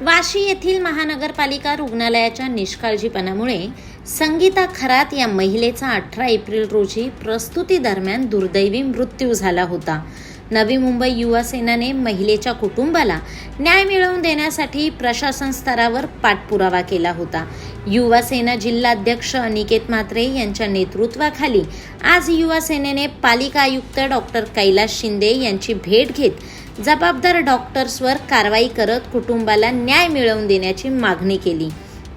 वाशी येथील महानगरपालिका रुग्णालयाच्या निष्काळजीपणामुळे संगीता खरात या महिलेचा 18 एप्रिल रोजी प्रस्तुती दरम्यान दुर्दैवी मृत्यू झाला होता. नवी मुंबई युवा सेनेने महिलेच्या कुटुंबाला न्याय मिळवून देण्यासाठी प्रशासन स्तरावर पाठपुरावा केला होता. युवा सेना जिल्हाध्यक्ष अनिकेत म्हात्रे यांच्या नेतृत्वाखाली आज युवा सेनेने पालिका आयुक्त डॉक्टर कैलास शिंदे यांची भेट घेत जबाबदार डॉक्टर्सवर कारवाई करत कुटुंबाला न्याय मिळवून देण्याची मागणी केली.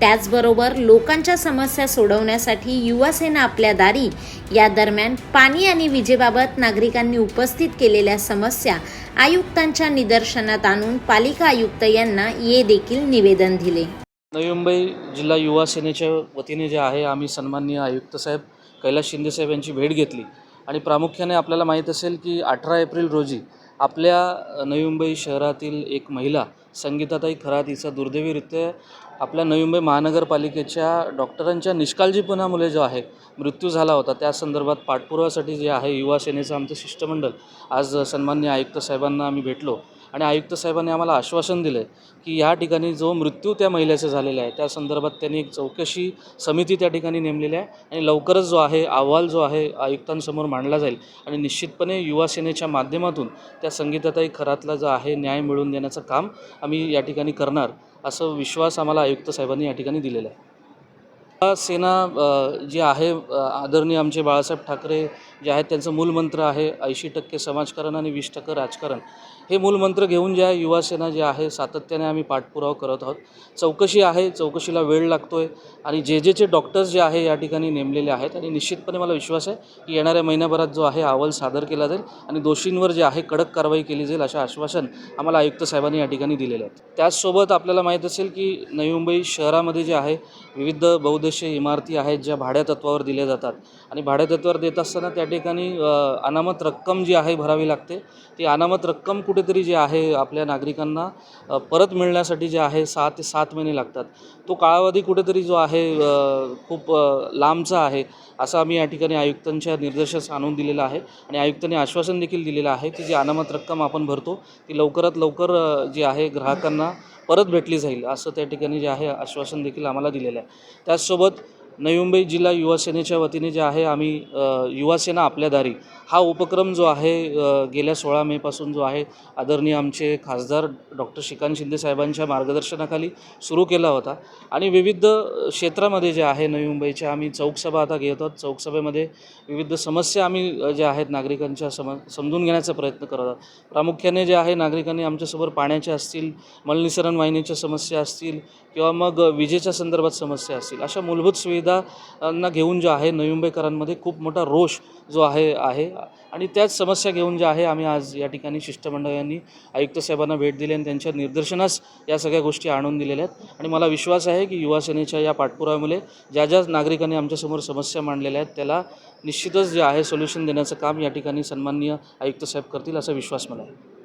त्याचबरोबर लोकांच्या समस्या सोडवण्यासाठी युवा सेना आपल्या दारी या दरम्यान पाणी आणि विजेबाबत नागरिकांनी उपस्थित केलेल्या समस्या आयुक्तांच्या निदर्शनात आणून पालिका आयुक्त यांना ये देखील निवेदन दिले. नवी मुंबई जिल्हा युवा सेनेच्या वतीने जे आहे आम्ही सन्माननीय आयुक्त साहेब कैलास शिंदे साहेब यांची भेट घेतली आणि प्रामुख्याने आपल्याला माहीत असेल की 18 एप्रिल रोजी आपल्या नवी मुंबई शहरातील एक महिला संगीताताई खरात हिचा दुर्दैवीरित्या आपल्या नवी मुंबई महानगरपालिकेच्या डॉक्टरांच्या निष्काळजीपणामुळे जो आहे मृत्यू झाला होता. त्या संदर्भात पाठपुराव्यासाठी जे आहे युवा सेनेचं आमचं शिष्टमंडळ आज सन्माननीय आयुक्त साहेबांना आम्ही भेटलो आणि आयुक्त साहेबांनी आम्हाला आश्वासन दिलं की या ठिकाणी जो मृत्यू त्या महिलेचा झालेला आहे त्या संदर्भात त्यांनी एक चौकशी समिती त्या ठिकाणी नेमलेली आहे आणि लवकरच जो आहे अहवाल जो आहे आयुक्तांसमोर मांडला जाईल आणि निश्चितपणे युवा सेनेच्या माध्यमातून त्या संगीताताई खरातला जो आहे न्याय मिळवून देण्याचं काम आम्ही या ठिकाणी करणार असं विश्वास आम्हाला आयुक्त साहेबांनी या ठिकाणी दिलेला आहे. सेना जी आहे आदरणीय आमचे बाळासाहेब ठाकरे जे आहेत त्यांचं मूलमंत्र आहे 80% समाजकारण आणि 20% राजकारण. हे मूलमंत्र घेऊन जे आहे युवा सेना जे आहे सातत्याने आम्ही पाठपुरावा करत आहोत. चौकशी आहे, चौकशीला वेळ लागतो आहे आणि जे डॉक्टर्स जे आहे या ठिकाणी नेमलेले आहेत आणि निश्चितपणे मला विश्वास आहे की येणाऱ्या महिन्याभरात जो आहे अहवाल सादर केला जाईल आणि दोषींवर जे आहे कडक कारवाई केली जाईल अशा आश्वासन आम्हाला आयुक्त साहेबांनी या ठिकाणी दिलेलं आहे. त्याचसोबत आपल्याला माहीत असेल की नवी मुंबई शहरामध्ये जे आहे विविध बहुउद्देशीय इमारती आहेत ज्या भाड्या तत्त्वावर दिल्या जातात आणि भाड्या तत्त्वावर देत असताना त्या ठिकाणी अनामत रक्कम जी आहे भरावी लागते. ती अनामत रक्कम कुठेतरी जे आहे आपल्या नागरिकांना परत मिळण्यासाठी जे आहे 6 ते 7 महिने लागतात. तो कालावधी कुठेतरी जो आहे खूप लांबचा आहे असं आम्ही या ठिकाणी आयुक्तांच्या निर्देशास आणून दिलेलं आहे आणि आयुक्तांनी आश्वासन देखील दिलेलं आहे की जी अनामत रक्कम आपण भरतो ती लवकरात लवकर जी आहे ग्राहकांना परत भेटली जाईल असं त्या ठिकाणी जे आहे आश्वासन देखील आम्हाला दिलेलं आहे. त्याचसोबत नवी मुंबई जिल्हा युवा सेनेच्या वतीने जे आहे आम्ही युवा सेना आपल्या दारी हा उपक्रम जो आहे गेल्या 16 मेपासून जो आहे आदरणीय आमचे खासदार डॉक्टर श्रीकांत शिंदे साहेबांच्या मार्गदर्शनाखाली सुरू केला होता आणि विविध क्षेत्रामध्ये जे आहे नवी मुंबईच्या आम्ही चौकसभा आता घेत आहोत. चौकसभेमध्ये विविध समस्या आम्ही ज्या आहेत नागरिकांच्या समजून घेण्याचा प्रयत्न करत आहोत. प्रामुख्याने जे आहे नागरिकांनी आमच्यासमोर पाण्याच्या असतील, मलनिसरण वाहिनीच्या समस्या असतील किंवा मग विजेच्या संदर्भात समस्या असतील अशा मूलभूत सुविधांना घेऊन जो आहे नवी मुंबईकरांमध्ये खूप मोठा रोष जो आहे आणि त्याच समस्या घेऊन जे आहे आम्ही आज या ठिकाणी शिष्टमंडळांनी आयुक्त साहेबांना भेट दिली आणि त्यांच्या निदर्शनास या सगळ्या गोष्टी आणून दिलेल्या आहेत आणि मला विश्वास आहे की युवा सेनेच्या या पाठपुराव्यामुळे ज्या नागरिकांनी आमच्यासमोर समस्या मांडलेल्या आहेत त्याला निश्चितच जे आहे सोल्युशन देण्याचं काम या ठिकाणी सन्माननीय आयुक्त साहेब करतील असा विश्वास मला आहे.